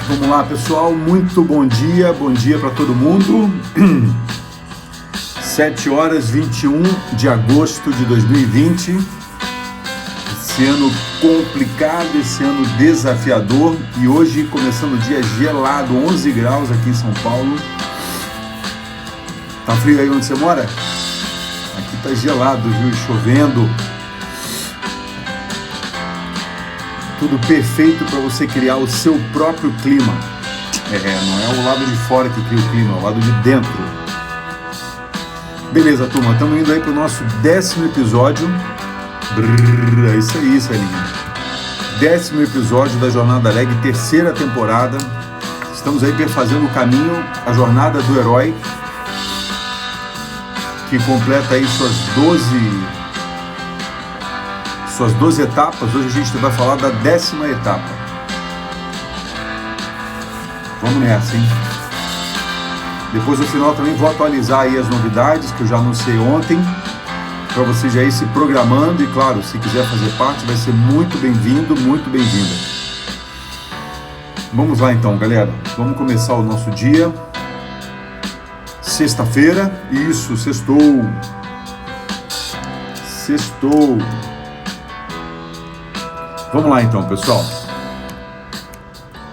Vamos lá, pessoal, muito bom dia para todo mundo. 7 horas 21 de agosto de 2020. Esse ano complicado, esse ano desafiador, e hoje começando o dia gelado, 11 graus aqui em São Paulo. Tá frio aí onde você mora? Aqui tá gelado, viu? Chovendo. Tudo perfeito para você criar o seu próprio clima. Não é o lado de fora que cria o clima, é o lado de dentro. Beleza, turma, estamos indo aí para o nosso 10º episódio. É isso aí, Celinha. 10º episódio da Jornada Leg, 3ª temporada. Estamos aí perfazendo o caminho, a jornada do herói, que completa aí suas 12 etapas. Hoje a gente vai falar da 10ª etapa. Vamos nessa, hein? Depois no final também vou atualizar aí as novidades que eu já anunciei ontem, para você já ir se programando, e claro, se quiser fazer parte, vai ser muito bem-vindo, muito bem-vinda. Vamos lá então, galera. Vamos começar o nosso dia. Sexta-feira, isso, sextou. Vamos lá então, pessoal.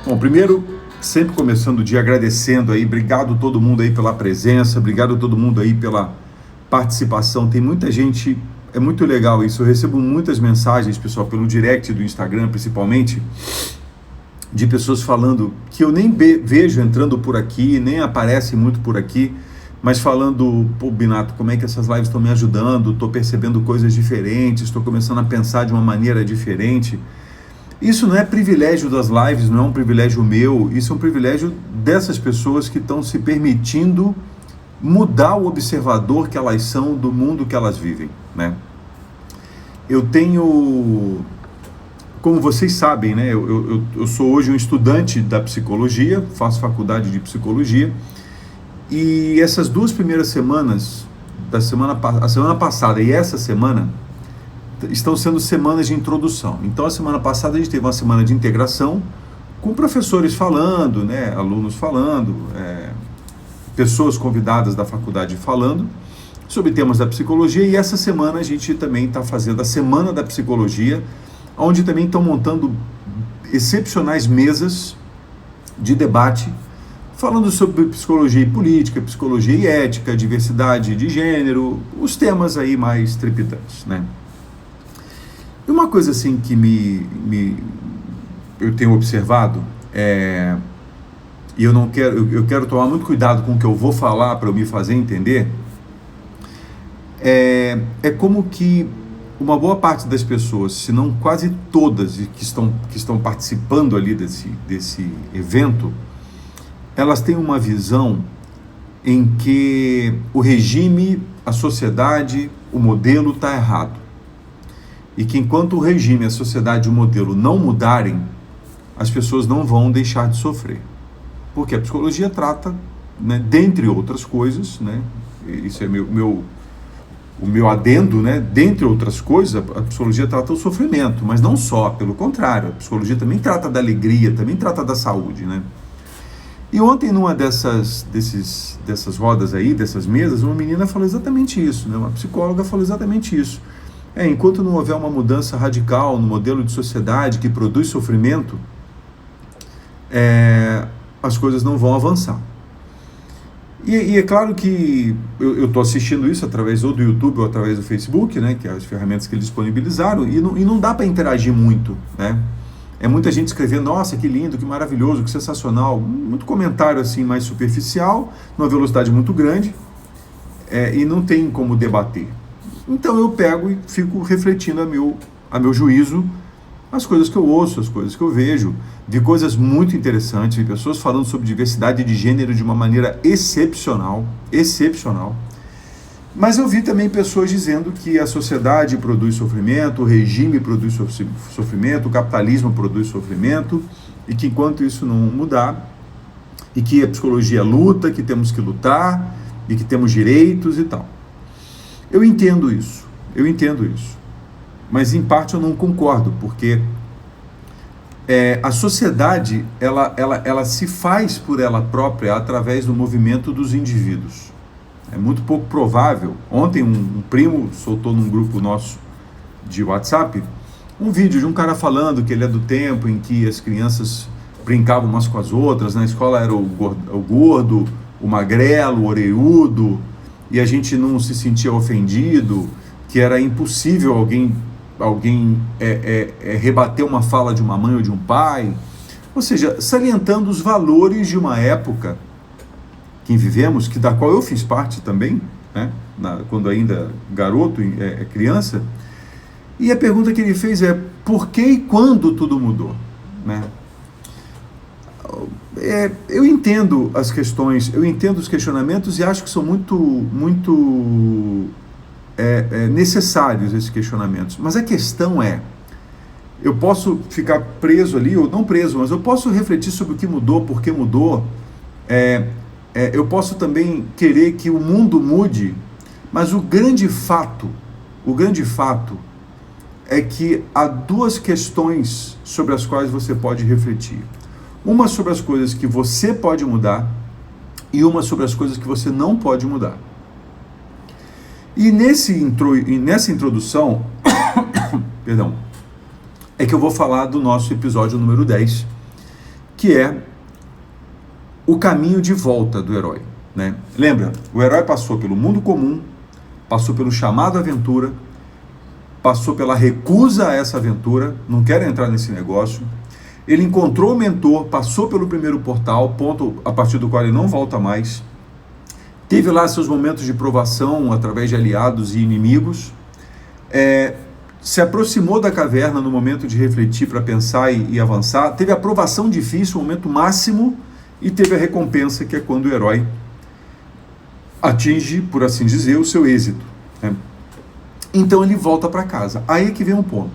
Bom, primeiro, sempre começando o dia agradecendo aí, obrigado todo mundo aí pela presença, obrigado todo mundo aí pela participação. Tem muita gente, é muito legal isso, eu recebo muitas mensagens, pessoal, pelo direct do Instagram principalmente, de pessoas falando que eu nem vejo entrando por aqui, nem aparecem muito por aqui, mas falando: pô, Binato, como é que essas lives estão me ajudando, estou percebendo coisas diferentes, estou começando a pensar de uma maneira diferente. Isso não é privilégio das lives, não é um privilégio meu, isso é um privilégio dessas pessoas que estão se permitindo mudar o observador que elas são do mundo que elas vivem, né? Eu tenho, como vocês sabem, né, eu sou hoje um estudante da psicologia, faço faculdade de psicologia, e essas 2 primeiras semanas, a semana passada e essa semana, estão sendo semanas de introdução. Então a semana passada a gente teve uma semana de integração, com professores falando, né, alunos falando, pessoas convidadas da faculdade falando sobre temas da psicologia, e essa semana a gente também está fazendo a Semana da Psicologia, onde também estão montando excepcionais mesas de debate, falando sobre psicologia e política, psicologia e ética, diversidade de gênero, os temas aí mais trepidantes, né? E uma coisa assim que eu tenho observado, e eu quero tomar muito cuidado com o que eu vou falar para eu me fazer entender, é como que uma boa parte das pessoas, se não quase todas que estão participando ali desse evento, elas têm uma visão em que o regime, a sociedade, o modelo está errado. E que enquanto o regime, a sociedade e o modelo não mudarem, as pessoas não vão deixar de sofrer. Porque a psicologia trata, né, dentre outras coisas, né, isso é o meu adendo, né, dentre outras coisas, a psicologia trata o sofrimento, mas não só, pelo contrário, a psicologia também trata da alegria, também trata da saúde, né? E ontem, numa dessas rodas aí, dessas mesas, uma menina falou exatamente isso, né? Uma psicóloga falou exatamente isso. Enquanto não houver uma mudança radical no modelo de sociedade que produz sofrimento, as coisas não vão avançar. E é claro que eu estou assistindo isso através ou do YouTube ou através do Facebook, né? Que é as ferramentas que eles disponibilizaram, e não dá para interagir muito, né? É muita gente escrevendo: nossa, que lindo, que maravilhoso, que sensacional. Muito comentário assim mais superficial, numa velocidade muito grande, e não tem como debater. Então eu pego e fico refletindo a meu juízo as coisas que eu ouço, as coisas que eu vejo. Vi coisas muito interessantes, vi pessoas falando sobre diversidade de gênero de uma maneira excepcional. Mas eu vi também pessoas dizendo que a sociedade produz sofrimento, o regime produz sofrimento, o capitalismo produz sofrimento, e que enquanto isso não mudar, e que a psicologia luta, que temos que lutar, e que temos direitos e tal. Eu entendo isso, mas em parte eu não concordo, porque a sociedade, ela se faz por ela própria através do movimento dos indivíduos. É muito pouco provável. Ontem um primo soltou num grupo nosso de WhatsApp um vídeo de um cara falando que ele é do tempo em que as crianças brincavam umas com as outras, na escola era o gordo, o magrelo, o orelhudo, e a gente não se sentia ofendido, que era impossível alguém rebater uma fala de uma mãe ou de um pai, ou seja, salientando os valores de uma época que vivemos, da qual eu fiz parte também, né, quando ainda garoto, criança, e a pergunta que ele fez é: por que e quando tudo mudou? Né? Eu entendo as questões, eu entendo os questionamentos e acho que são muito necessários esses questionamentos, mas a questão é, eu posso ficar preso ali, ou não preso, mas eu posso refletir sobre o que mudou, por que mudou, eu posso também querer que o mundo mude, mas o grande fato é que há duas questões sobre as quais você pode refletir. Uma sobre as coisas que você pode mudar e uma sobre as coisas que você não pode mudar. E nessa introdução, perdão, é que eu vou falar do nosso episódio número 10, que é o caminho de volta do herói. Né? Lembra, o herói passou pelo mundo comum, passou pelo chamado aventura, passou pela recusa a essa aventura, não quero entrar nesse negócio. Ele encontrou o mentor, passou pelo primeiro portal, ponto a partir do qual ele não volta mais. Teve lá seus momentos de provação através de aliados e inimigos. Se aproximou da caverna no momento de refletir para pensar e avançar. Teve a provação difícil, o momento máximo, e teve a recompensa, que é quando o herói atinge, por assim dizer, o seu êxito. Né? Então ele volta para casa. Aí que vem um ponto,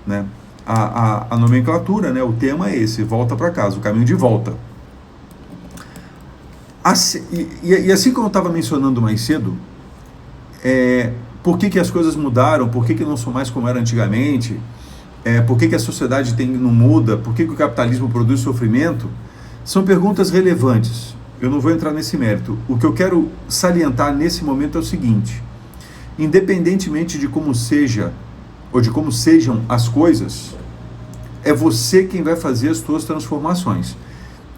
né? A nomenclatura, né? O tema é esse: volta para casa, o caminho de volta. E assim como eu estava mencionando mais cedo, por que as coisas mudaram, por que não são mais como era antigamente, por que a sociedade não muda, por que o capitalismo produz sofrimento, são perguntas relevantes. Eu não vou entrar nesse mérito. O que eu quero salientar nesse momento é o seguinte: independentemente de como seja, ou de como sejam as coisas, é você quem vai fazer as suas transformações.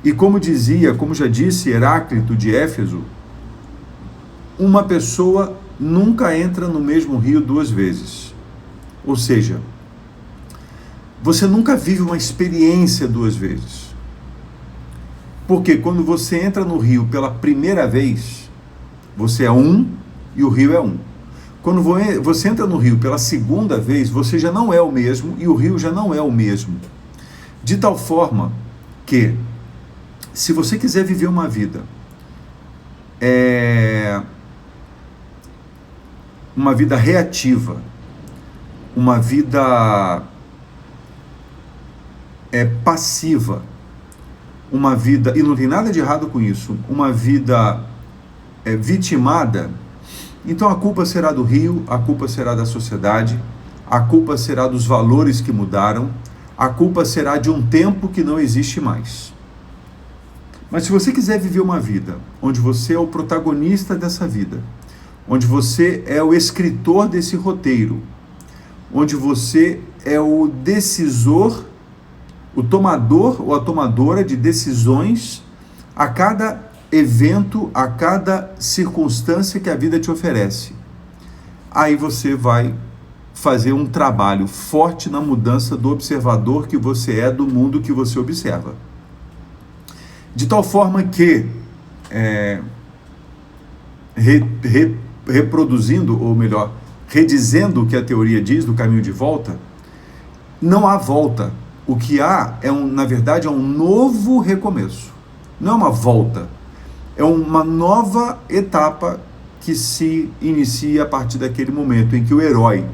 E como já disse Heráclito de Éfeso, uma pessoa nunca entra no mesmo rio duas vezes. Ou seja, você nunca vive uma experiência duas vezes. Porque quando você entra no rio pela primeira vez, você é um e o rio é um. Quando você entra no rio pela segunda vez, você já não é o mesmo e o rio já não é o mesmo. De tal forma que, se você quiser viver uma vida, uma vida reativa, uma vida passiva, uma vida, e não tem nada de errado com isso, uma vida vitimada, então a culpa será do rio, a culpa será da sociedade, a culpa será dos valores que mudaram, a culpa será de um tempo que não existe mais. Mas se você quiser viver uma vida onde você é o protagonista dessa vida, onde você é o escritor desse roteiro, onde você é o decisor, o tomador ou a tomadora de decisões a cada evento, a cada circunstância que a vida te oferece, aí você vai fazer um trabalho forte na mudança do observador que você é do mundo que você observa. De tal forma que, reproduzindo, ou melhor, redizendo o que a teoria diz do caminho de volta, não há volta. O que há, na verdade, é um novo recomeço. Não é uma volta. É uma nova etapa que se inicia a partir daquele momento em que o herói,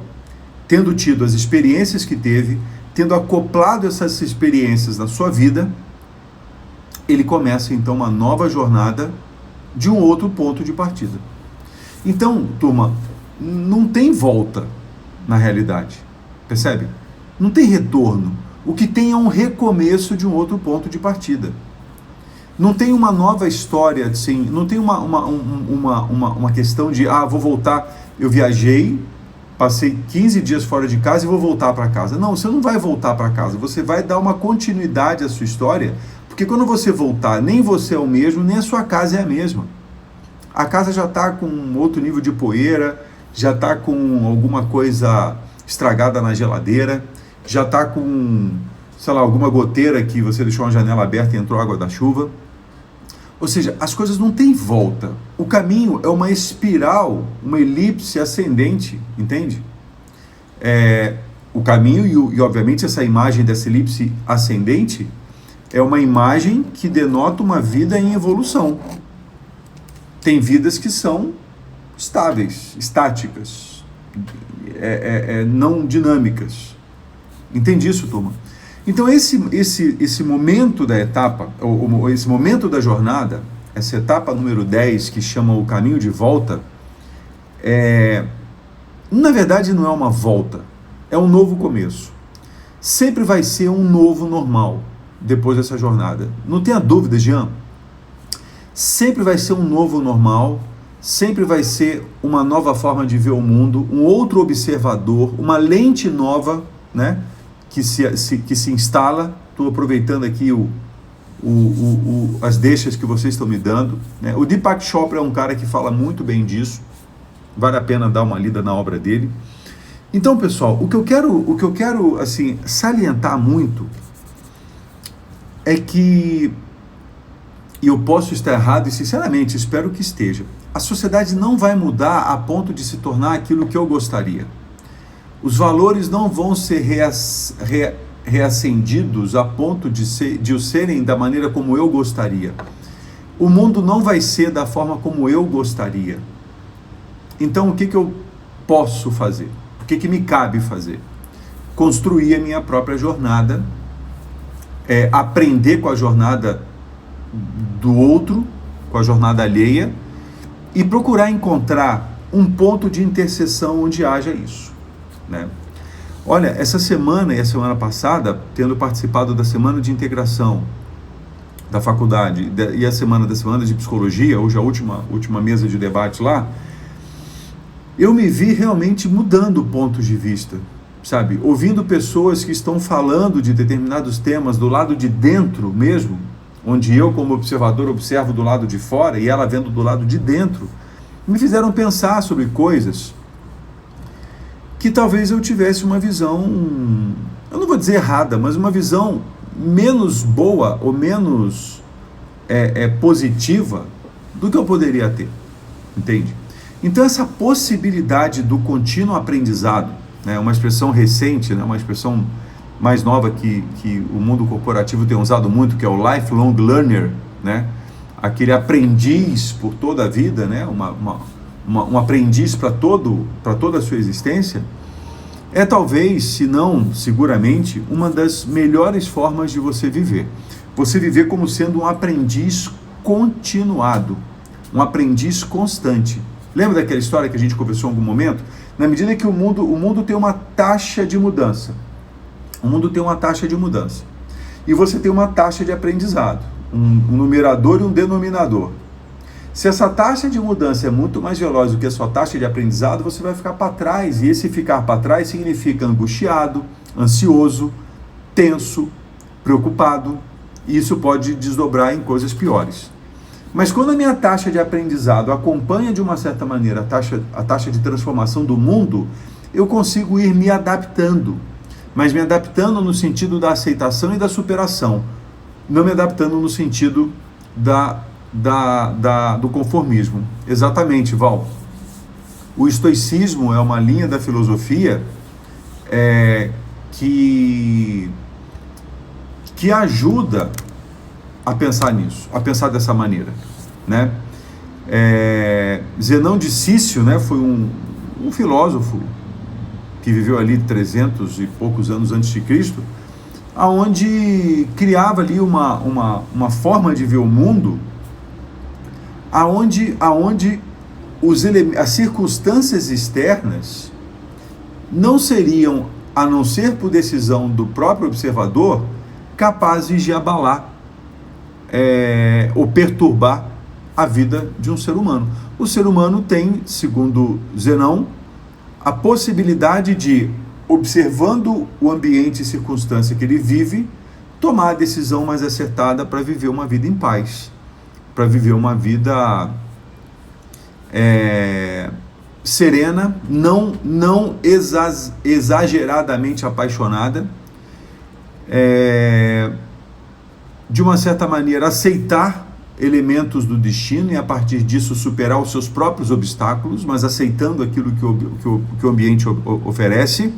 tendo tido as experiências que teve, tendo acoplado essas experiências na sua vida, ele começa então uma nova jornada de um outro ponto de partida. Então, turma, não tem volta na realidade, percebe? Não tem retorno. O que tem é um recomeço de um outro ponto de partida. Não tem uma nova história, assim, não tem uma questão de, vou voltar, eu viajei, passei 15 dias fora de casa e vou voltar para casa. Não, você não vai voltar para casa, você vai dar uma continuidade à sua história, porque quando você voltar, nem você é o mesmo, nem a sua casa é a mesma. A casa já está com outro nível de poeira, já está com alguma coisa estragada na geladeira, já está com, sei lá, alguma goteira que você deixou uma janela aberta e entrou água da chuva. Ou seja, as coisas não têm volta. O caminho é uma espiral, uma elipse ascendente, entende? O caminho e obviamente essa imagem dessa elipse ascendente é uma imagem que denota uma vida em evolução. Tem vidas que são estáveis, estáticas, não dinâmicas. Entende isso, turma? Então esse momento da etapa, esse momento da jornada, essa etapa número 10, que chama o caminho de volta, na verdade não é uma volta, é um novo começo. Sempre vai ser um novo normal depois dessa jornada. Não tenha dúvida, Jean. Sempre vai ser um novo normal, sempre vai ser uma nova forma de ver o mundo, um outro observador, uma lente nova, né? Que se instala. Estou aproveitando aqui as deixas que vocês estão me dando, né? O Deepak Chopra é um cara que fala muito bem disso, vale a pena dar uma lida na obra dele. Então, pessoal, o que eu quero assim, salientar muito é que, e eu posso estar errado e sinceramente espero que esteja, a sociedade não vai mudar a ponto de se tornar aquilo que eu gostaria. Os valores não vão ser reacendidos a ponto de os serem da maneira como eu gostaria. O mundo não vai ser da forma como eu gostaria. Então, o que eu posso fazer? O que me cabe fazer? Construir a minha própria jornada, aprender com a jornada do outro, com a jornada alheia, e procurar encontrar um ponto de interseção onde haja isso. Né? Olha, essa semana e a semana passada, tendo participado da semana de integração da faculdade e a semana de psicologia, hoje a última mesa de debate lá, eu me vi realmente mudando pontos de vista, sabe? Ouvindo pessoas que estão falando de determinados temas do lado de dentro mesmo, onde eu como observador observo do lado de fora e ela vendo do lado de dentro, me fizeram pensar sobre coisas que talvez eu tivesse uma visão, eu não vou dizer errada, mas uma visão menos boa ou menos positiva do que eu poderia ter, entende? Então essa possibilidade do contínuo aprendizado, né, uma expressão recente, né, uma expressão mais nova que o mundo corporativo tem usado muito, que é o lifelong learner, né, aquele aprendiz por toda a vida, né, um aprendiz para toda a sua existência, é talvez, se não seguramente, uma das melhores formas de você viver. Você viver como sendo um aprendiz continuado, um aprendiz constante. Lembra daquela história que a gente conversou em algum momento? Na medida que o mundo tem uma taxa de mudança, o mundo tem uma taxa de mudança, e você tem uma taxa de aprendizado, um numerador e um denominador. Se essa taxa de mudança é muito mais veloz do que a sua taxa de aprendizado, você vai ficar para trás, e esse ficar para trás significa angustiado, ansioso, tenso, preocupado, e isso pode desdobrar em coisas piores. Mas quando a minha taxa de aprendizado acompanha de uma certa maneira a taxa de transformação do mundo, eu consigo ir me adaptando, mas me adaptando no sentido da aceitação e da superação, não me adaptando no sentido do conformismo. Exatamente, Val. O estoicismo é uma linha da filosofia que ajuda a pensar nisso, a pensar dessa maneira, né? Zenão de Cício, né, foi um filósofo que viveu ali 300 e poucos anos antes de Cristo, aonde criava ali uma forma de ver o mundo, aonde as circunstâncias externas não seriam a não ser por decisão do próprio observador, capazes de abalar ou perturbar a vida de um ser humano. O ser humano tem, segundo Zenão, a possibilidade de, observando o ambiente e circunstância que ele vive, tomar a decisão mais acertada para viver uma vida em paz, para viver uma vida serena, não exageradamente apaixonada, de uma certa maneira aceitar elementos do destino e a partir disso superar os seus próprios obstáculos, mas aceitando aquilo que o ambiente oferece.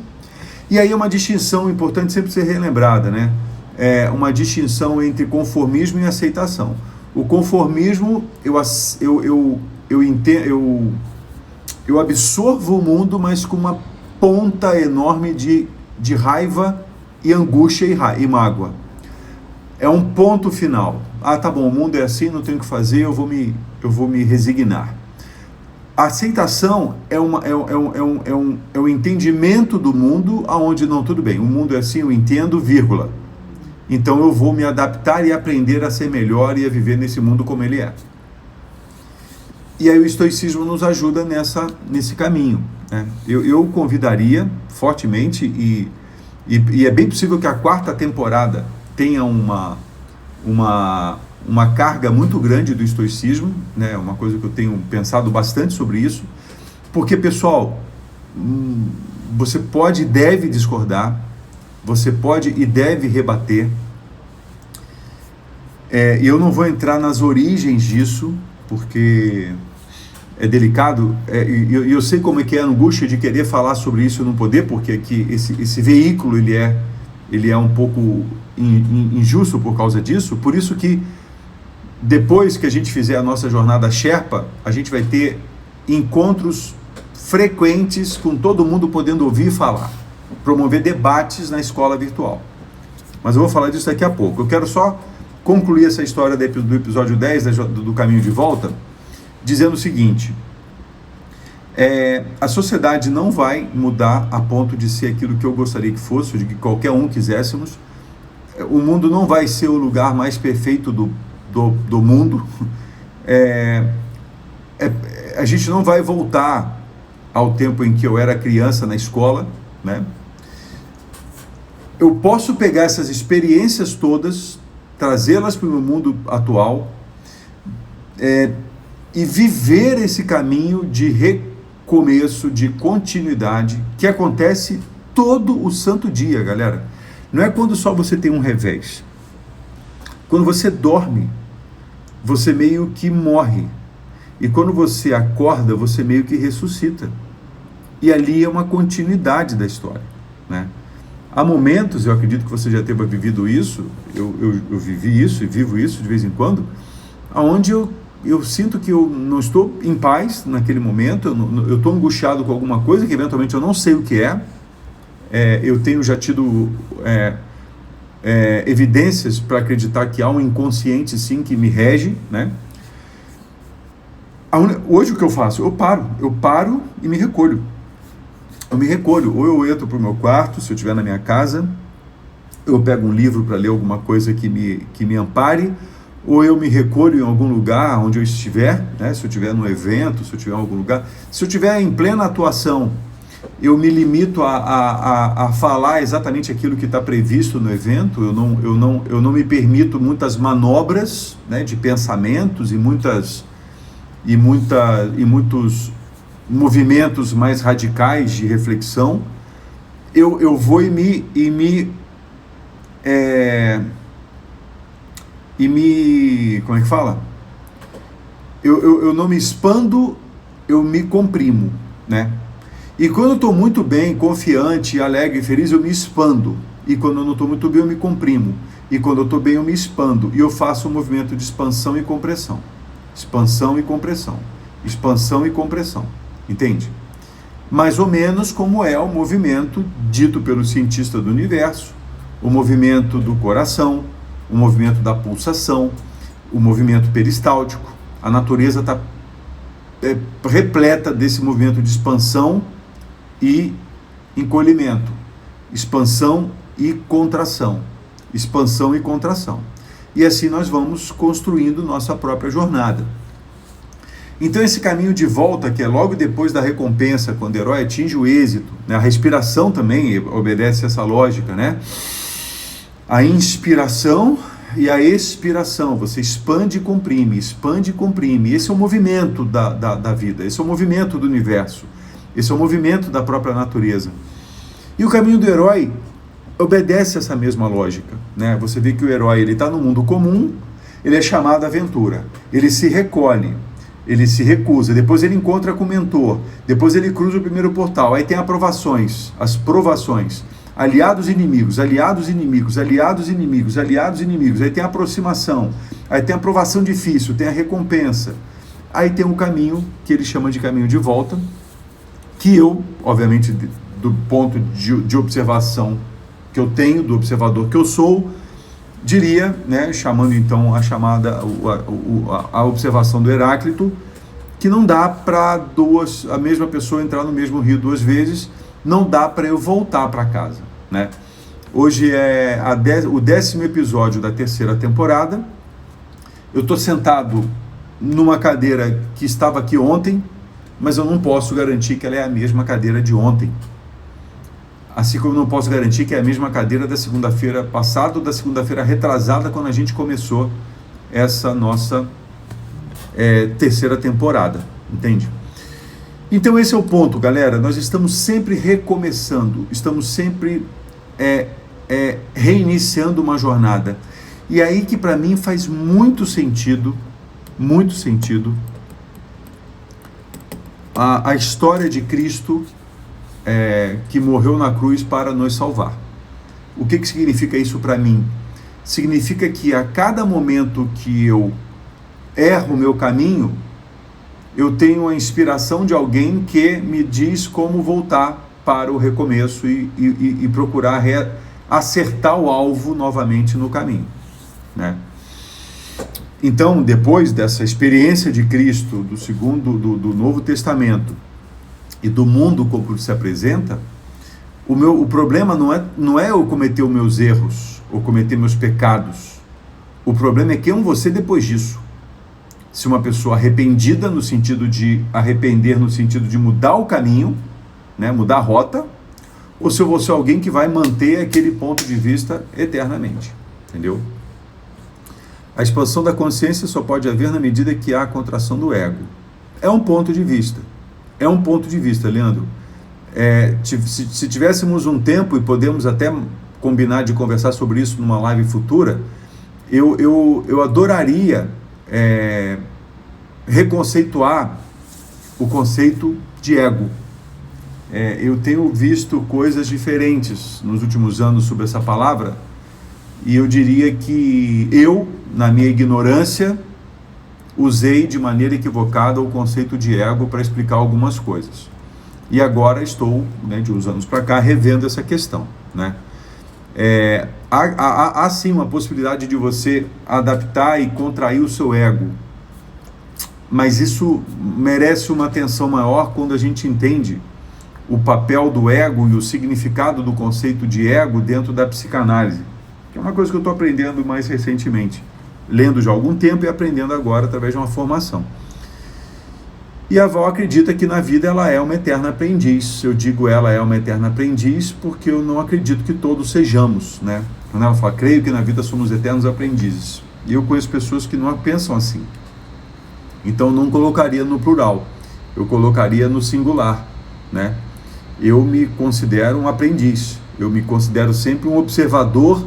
E aí é uma distinção importante sempre ser relembrada, né? É uma distinção entre conformismo e aceitação. O conformismo, eu absorvo o mundo, mas com uma ponta enorme de raiva e angústia e mágoa. É um ponto final. Ah, tá bom, o mundo é assim, não tenho o que fazer, eu vou me resignar. A aceitação é um entendimento do mundo aonde, não, tudo bem, o mundo é assim, eu entendo, vírgula. Então eu vou me adaptar e aprender a ser melhor e a viver nesse mundo como ele é. E aí o estoicismo nos ajuda nesse caminho, né? Eu convidaria fortemente, e é bem possível que a 4ª temporada tenha uma carga muito grande do estoicismo, né? Uma coisa que eu tenho pensado bastante sobre isso, porque, pessoal, você pode e deve discordar, você pode e deve rebater, e eu não vou entrar nas origens disso, porque é delicado, e eu sei como é que é a angústia de querer falar sobre isso e não poder, porque aqui esse veículo ele é um pouco injusto por causa disso. Por isso que depois que a gente fizer a nossa jornada Sherpa, a gente vai ter encontros frequentes com todo mundo podendo ouvir e falar, promover debates na escola virtual. Mas eu vou falar disso daqui a pouco. Eu quero só concluir essa história do episódio 10 do Caminho de Volta, dizendo o seguinte: a sociedade não vai mudar a ponto de ser aquilo que eu gostaria que fosse, ou de que qualquer um quiséssemos. O mundo não vai ser o lugar mais perfeito do mundo. A gente não vai voltar ao tempo em que eu era criança na escola, né? Eu posso pegar essas experiências todas, trazê-las para o meu mundo atual, e viver esse caminho de recomeço, de continuidade, que acontece todo o santo dia, galera. Não é quando só você tem um revés. Quando você dorme, você meio que morre. E quando você acorda, você meio que ressuscita. E ali é uma continuidade da história, né? Há momentos, eu acredito que você já tenha vivido isso, eu vivi isso e vivo isso de vez em quando, onde eu sinto que eu não estou em paz naquele momento, eu estou angustiado com alguma coisa que eventualmente eu não sei o que é. Eu tenho já tido evidências para acreditar que há um inconsciente sim que me rege, né? Hoje o que eu faço? Eu paro e me recolho. Eu me recolho, ou eu entro para o meu quarto, se eu estiver na minha casa, eu pego um livro para ler alguma coisa que me ampare, ou eu me recolho em algum lugar onde eu estiver, né? Se eu estiver num evento, se eu estiver em algum lugar, se eu estiver em plena atuação, eu me limito a falar exatamente aquilo que está previsto no evento. Eu não me permito muitas manobras, né, de pensamentos e muitos movimentos mais radicais de reflexão. Eu vou e me como é que fala? Eu não me expando, eu me comprimo, né? E quando eu estou muito bem, confiante, alegre, feliz, eu me expando. E quando eu não estou muito bem, eu me comprimo. E quando eu estou bem, eu me expando. E eu faço um movimento de expansão e compressão. Expansão e compressão. Expansão e compressão. Entende? Mais ou menos como é o movimento dito pelo cientista do universo, o movimento do coração, o movimento da pulsação, o movimento peristáltico. A natureza está repleta desse movimento de expansão e encolhimento. expansão e contração, expansão e contração. E assim nós vamos construindo nossa própria jornada. Então esse caminho de volta, que é logo depois da recompensa, quando o herói atinge o êxito, né? A respiração também obedece essa lógica, né? A inspiração e a expiração, você expande e comprime, expande e comprime. Esse é o movimento da vida, esse é o movimento do universo, esse é o movimento da própria natureza. E o caminho do herói obedece essa mesma lógica, né? Você vê que o herói está no mundo comum, ele é chamado à aventura, ele se recolhe, ele se recusa, depois ele encontra com o mentor, depois ele cruza o primeiro portal, aí tem aprovações, as provações, aliados inimigos, aliados inimigos, aliados inimigos, aliados inimigos, aí tem a aproximação, aí tem a aprovação difícil, tem a recompensa, aí tem um caminho que ele chama de caminho de volta, que eu, obviamente, do ponto de observação que eu tenho, do observador que eu sou, diria, né, chamando então a observação do Heráclito, que não dá para a mesma pessoa entrar no mesmo rio duas vezes, não dá para eu voltar para casa, né? Hoje é o 10º episódio da 3ª temporada, eu estou sentado numa cadeira que estava aqui ontem, mas eu não posso garantir que ela é a mesma cadeira de ontem. Assim como eu não posso garantir que é a mesma cadeira da segunda-feira passada ou da segunda-feira retrasada, quando a gente começou essa nossa 3ª temporada, entende? Então esse é o ponto, galera. Nós estamos sempre recomeçando, estamos sempre reiniciando uma jornada. E aí que para mim faz muito sentido a história de Cristo, que morreu na cruz para nos salvar. O que significa isso para mim? Significa que a cada momento que eu erro o meu caminho, eu tenho a inspiração de alguém que me diz como voltar para o recomeço e procurar acertar o alvo novamente no caminho, né? Então, depois dessa experiência de Cristo, do Novo Testamento, e do mundo como ele se apresenta, o problema não é eu cometer os meus erros, ou cometer meus pecados. O problema é quem eu vou ser depois disso. Se uma pessoa arrependida, no sentido de arrepender, no sentido de mudar o caminho, né, mudar a rota, ou se eu vou ser alguém que vai manter aquele ponto de vista eternamente, entendeu? A expansão da consciência só pode haver na medida que há a contração do ego. É um ponto de vista. É um ponto de vista, Leandro. Se tivéssemos um tempo e podemos até combinar de conversar sobre isso numa live futura, eu adoraria reconceituar o conceito de ego. Eu tenho visto coisas diferentes nos últimos anos sobre essa palavra, e eu diria que eu, na minha ignorância, usei de maneira equivocada o conceito de ego para explicar algumas coisas. E agora estou, né, de uns anos para cá, revendo essa questão, né? Há sim uma possibilidade de você adaptar e contrair o seu ego, mas isso merece uma atenção maior quando a gente entende o papel do ego e o significado do conceito de ego dentro da psicanálise, que é uma coisa que eu estou aprendendo mais recentemente, lendo já há algum tempo e aprendendo agora através de uma formação. E a Val acredita que na vida ela é uma eterna aprendiz. Eu digo ela é uma eterna aprendiz porque eu não acredito que todos sejamos, né? Quando ela fala, creio que na vida somos eternos aprendizes. E eu conheço pessoas que não pensam assim. Então eu não colocaria no plural, eu colocaria no singular, né? Eu me considero um aprendiz, eu me considero sempre um observador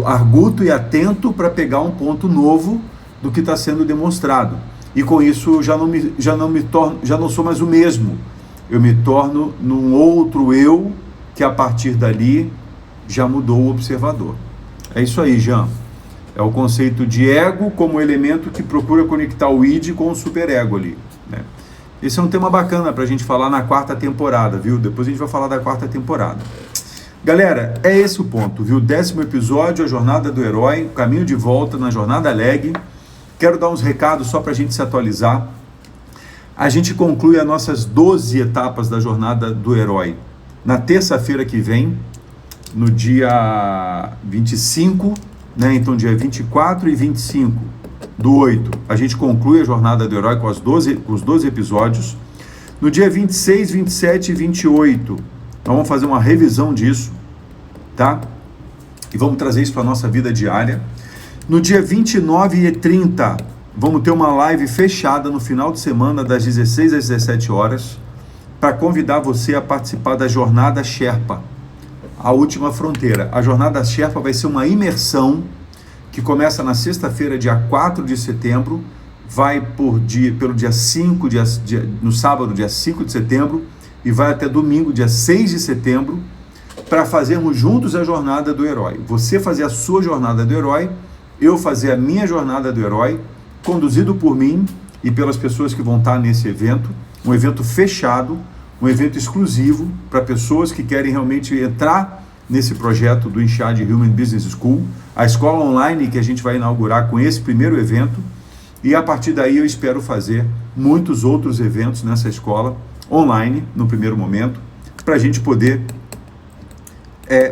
arguto e atento para pegar um ponto novo do que está sendo demonstrado. E com isso eu já não sou mais o mesmo. Eu me torno num outro eu que a partir dali já mudou o observador. É isso aí, Jean. É o conceito de ego como elemento que procura conectar o id com o superego ali, né? Esse é um tema bacana para a gente falar na 4ª temporada, viu? Depois a gente vai falar da 4ª temporada. Galera, é esse o ponto, viu? 10º episódio, a jornada do herói, o caminho de volta na jornada leg. Quero dar uns recados só para a gente se atualizar. A gente conclui as nossas 12 etapas da jornada do herói Na terça-feira que vem, no dia 25, né? Então dia 24 e 25 do 8, a gente conclui a Jornada do Herói com os 12 episódios. No dia 26, 27 e 28, nós vamos fazer uma revisão disso, tá? E vamos trazer isso para a nossa vida diária. No dia 29 e 30, vamos ter uma live fechada no final de semana, das 16 às 17 horas, para convidar você a participar da Jornada Sherpa, a última fronteira. A Jornada Sherpa vai ser uma imersão que começa na sexta-feira, dia 4 de setembro, vai pelo dia 5, no sábado, dia 5 de setembro, e vai até domingo, dia 6 de setembro, para fazermos juntos a Jornada do Herói. Você fazer a sua Jornada do Herói, eu fazer a minha Jornada do Herói, conduzido por mim e pelas pessoas que vão estar nesse evento, um evento fechado, um evento exclusivo para pessoas que querem realmente entrar nesse projeto do Inchad Human Business School, a escola online que a gente vai inaugurar com esse primeiro evento, e a partir daí eu espero fazer muitos outros eventos nessa escola online, no primeiro momento, para a gente poder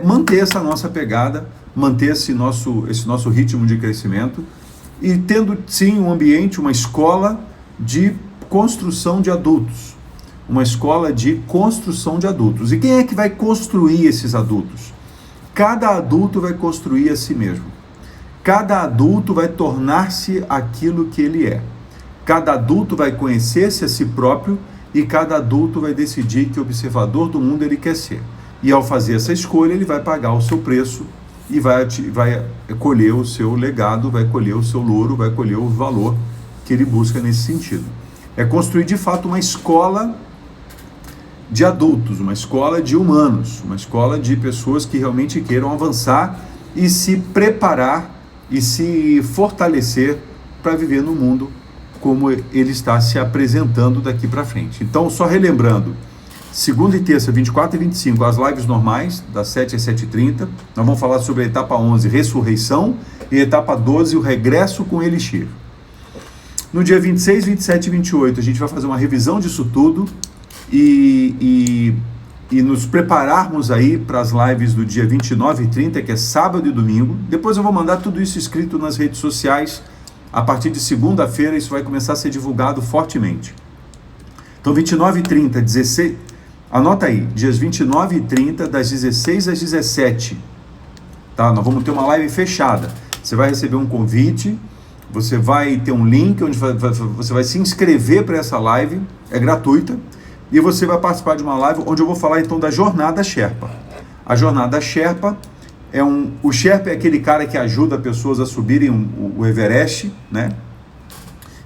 manter essa nossa pegada, manter esse nosso ritmo de crescimento, e tendo sim um ambiente, uma escola de construção de adultos. Uma escola de construção de adultos. E quem é que vai construir esses adultos? Cada adulto vai construir a si mesmo. Cada adulto vai tornar-se aquilo que ele é. Cada adulto vai conhecer-se a si próprio e cada adulto vai decidir que observador do mundo ele quer ser. E ao fazer essa escolha, ele vai pagar o seu preço e vai colher o seu legado, vai colher o seu louro, vai colher o valor que ele busca nesse sentido. É construir de fato uma escola de adultos, uma escola de humanos, uma escola de pessoas que realmente queiram avançar e se preparar e se fortalecer para viver no mundo como ele está se apresentando daqui para frente. Então, só relembrando, segunda e terça, 24 e 25, as lives normais, das 7 às 7h30, nós vamos falar sobre a etapa 11, ressurreição, e a etapa 12, o regresso com Elixir. No dia 26, 27 e 28, a gente vai fazer uma revisão disso tudo, e nos prepararmos aí para as lives do dia 29 e 30, que é sábado e domingo. Depois eu vou mandar tudo isso escrito nas redes sociais. A partir de segunda-feira isso vai começar a ser divulgado fortemente. Então 29 e 30, 16, anota aí, dias 29 e 30, das 16 às 17, tá? Nós vamos ter uma live fechada. Você vai receber um convite, você vai ter um link onde você vai se inscrever para essa live, é gratuita. E você vai participar de uma live onde eu vou falar então da Jornada Sherpa. A Jornada Sherpa o Sherpa é aquele cara que ajuda pessoas a subirem o Everest, né?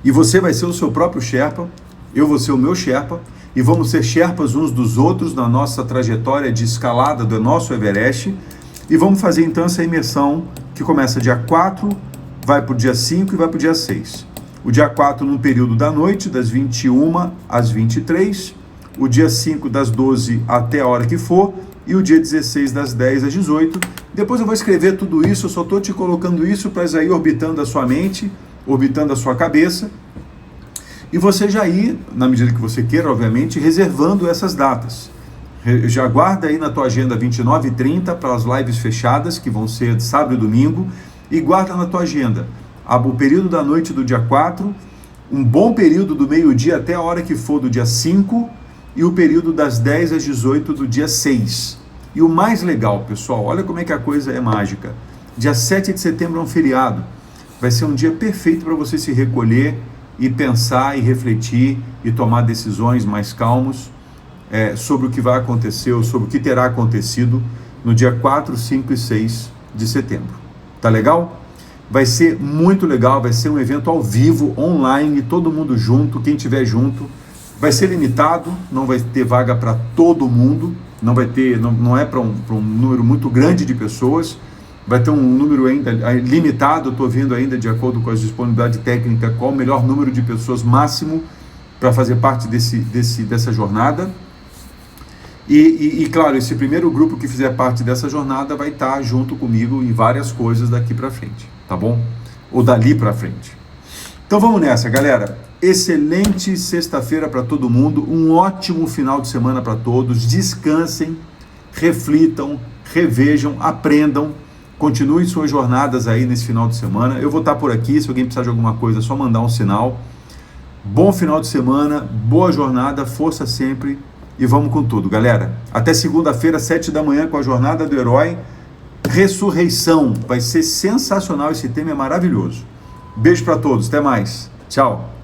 E você vai ser o seu próprio Sherpa, eu vou ser o meu Sherpa, e vamos ser Sherpas uns dos outros na nossa trajetória de escalada do nosso Everest, e vamos fazer então essa imersão que começa dia 4, vai para o dia 5 e vai para o dia 6. O dia 4 num período da noite, das 21 às 23, o dia 5 das 12 até a hora que for, e o dia 16 das 10 às 18. Depois eu vou escrever tudo isso, eu só estou te colocando isso para ir orbitando a sua mente, orbitando a sua cabeça, e você já ir, na medida que você queira, obviamente, reservando essas datas. Já guarda aí na tua agenda 29 e 30 para as lives fechadas, que vão ser de sábado e domingo, e guarda na tua agenda o período da noite do dia 4, um bom período do meio-dia até a hora que for do dia 5, e o período das 10 às 18 do dia 6. E o mais legal, pessoal, olha como é que a coisa é mágica. Dia 7 de setembro é um feriado. Vai ser um dia perfeito para você se recolher e pensar e refletir e tomar decisões mais calmos sobre o que vai acontecer ou sobre o que terá acontecido no dia 4, 5 e 6 de setembro. Tá legal? Vai ser muito legal, vai ser um evento ao vivo, online, todo mundo junto, quem tiver junto. Vai ser limitado, não vai ter vaga para todo mundo, não é para um número muito grande de pessoas, vai ter um número ainda limitado, estou vendo ainda de acordo com a disponibilidade técnica qual o melhor número de pessoas máximo para fazer parte dessa jornada. E claro, esse primeiro grupo que fizer parte dessa jornada vai estar junto comigo em várias coisas daqui para frente, tá bom? Ou dali para frente. Então vamos nessa, galera. Excelente sexta-feira para todo mundo, um ótimo final de semana para todos, descansem, reflitam, revejam, aprendam, continuem suas jornadas aí nesse final de semana. Eu vou estar por aqui, se alguém precisar de alguma coisa, é só mandar um sinal. Bom final de semana, boa jornada, força sempre e vamos com tudo, galera. Até segunda-feira, 7 da manhã, com a Jornada do Herói. Ressurreição, vai ser sensacional, esse tema é maravilhoso. Beijo para todos, até mais. Tchau.